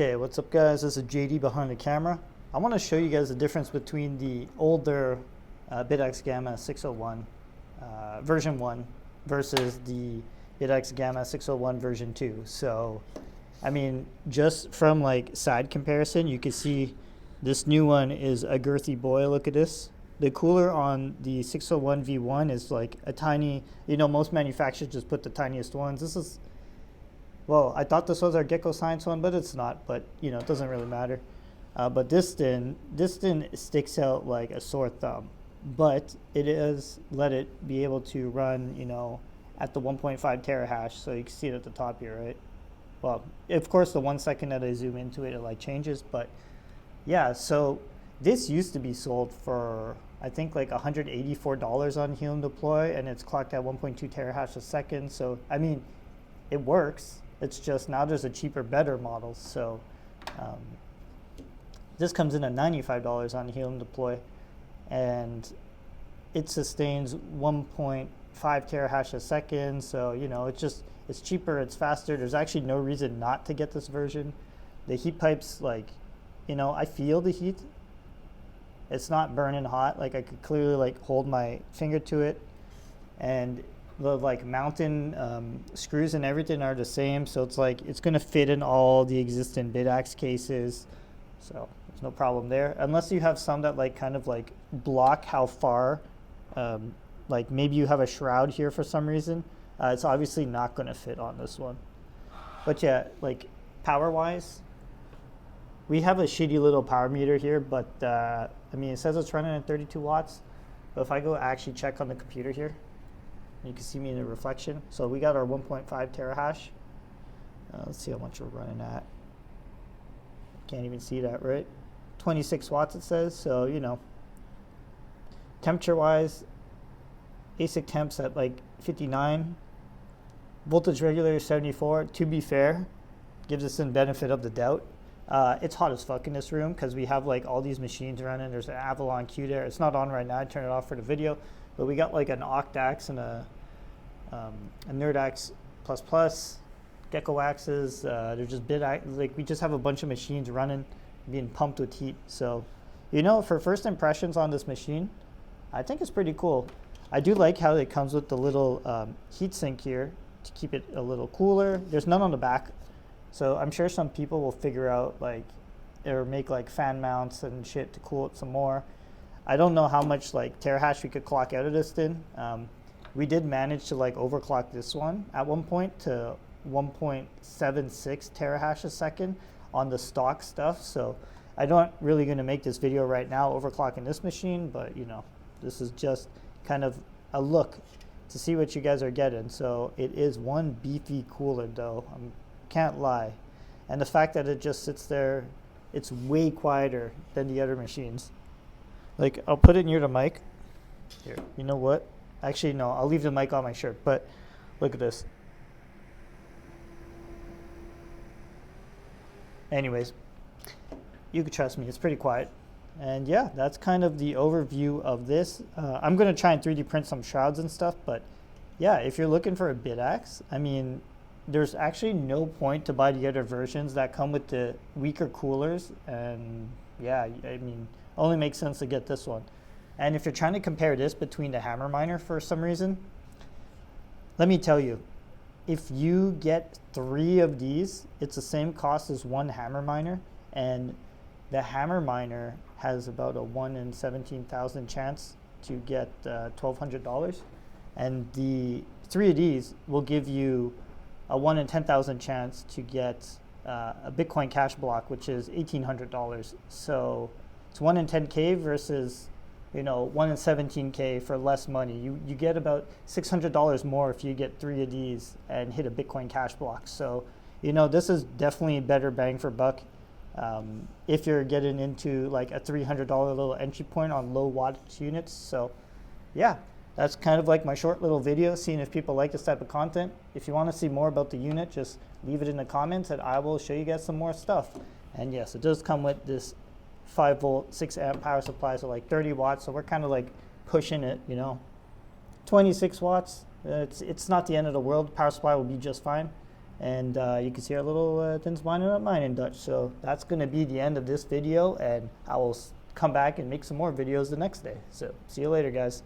Okay, what's up guys? This is JD behind the camera. I want to show you guys the difference between the older Bitaxe Gamma 601 version 1 versus the Bitaxe Gamma 601 version 2. So, I mean, just from like side comparison, you can see this new one is a girthy boy. Look at this. The cooler on the 601 V1 is like a tiny, most manufacturers just put the tiniest ones. This is, well, I thought this was our Gecko Science one, but it's not. But, it doesn't really matter. But this tin sticks out like a sore thumb. But it is let it be able to run, at the 1.5 terahash. So you can see it at the top here, right? Well, of course, the 1 second that I zoom into it, it like changes. But yeah, so this used to be sold for, I think, like $184 on Helium Deploy, and it's clocked at 1.2 terahash a second. So, I mean, it works. It's just now there's a cheaper, better model. So this comes in at $95 on Helium Deploy, and it sustains 1.5 terahash a second. So, it's cheaper, it's faster. There's actually no reason not to get this version. The heat pipes, like, I feel the heat. It's not burning hot. Like, I could clearly like hold my finger to it, and the like mountain screws and everything are the same. So it's like it's gonna fit in all the existing Bitaxe cases. So there's no problem there, unless you have some that like kind of like block how far. Like maybe you have a shroud here for some reason. It's obviously not gonna fit on this one. But yeah, like power wise, we have a shitty little power meter here, but I mean, it says it's running at 32 watts. But if I go actually check on the computer here, you can see me in the reflection. So we got our 1.5 terahash. Let's see how much we're running at. Can't even see that, right? 26 watts it says. So, temperature wise, ASIC temps at like 59. Voltage regulator 74. To be fair, gives us some benefit of the doubt. It's hot as fuck in this room because we have like all these machines running. There's an Avalon Q there. It's not on right now. I turned it off for the video, but we got like an Octax and a Nerdax plus, Gecko Axes. They're just like we just have a bunch of machines running, being pumped with heat. So, for first impressions on this machine, I think it's pretty cool. I do like how it comes with the little heat sink here to keep it a little cooler. There's none on the back. So I'm sure some people will figure out like, or make like fan mounts and shit to cool it some more. I don't know how much like terahash we could clock out of this thing. We did manage to like overclock this one at one point to 1.76 terahash a second on the stock stuff. So I'm not really going to make this video right now overclocking this machine, but this is just kind of a look to see what you guys are getting. So it is one beefy cooler though. Can't lie. And the fact that it just sits there, it's way quieter than the other machines. Like, I'll put it near the mic. Here, you know what? Actually, no, I'll leave the mic on my shirt, but look at this. Anyways, you can trust me, it's pretty quiet. And yeah, that's kind of the overview of this. I'm going to try and 3D print some shrouds and stuff, but yeah, if you're looking for a Bitaxe, I mean, there's actually no point to buy the other versions that come with the weaker coolers. And yeah, I mean, only makes sense to get this one. And if you're trying to compare this between the Hammer Miner for some reason, let me tell you, if you get 3 of these, it's the same cost as one Hammer Miner. And the Hammer Miner has about a 1 in 17,000 chance to get $1,200. And the 3 of these will give you a 1 in 10,000 chance to get a Bitcoin Cash block, which is $1,800. So it's 1 in 10K versus 1 in 17K for less money. You get about $600 more if you get 3 of these and hit a Bitcoin Cash block. So this is definitely better bang for buck if you're getting into like a $300 little entry point on low wattage units. So yeah. That's kind of like my short little video, seeing if people like this type of content. If you want to see more about the unit, just leave it in the comments and I will show you guys some more stuff. And yes, it does come with this 5 volt, 6 amp power supply, so like 30 watts. So we're kind of like pushing it, 26 watts. It's not the end of the world. Power supply will be just fine. And you can see our little things winding up mine in Dutch. So that's going to be the end of this video, and I will come back and make some more videos the next day. So see you later, guys.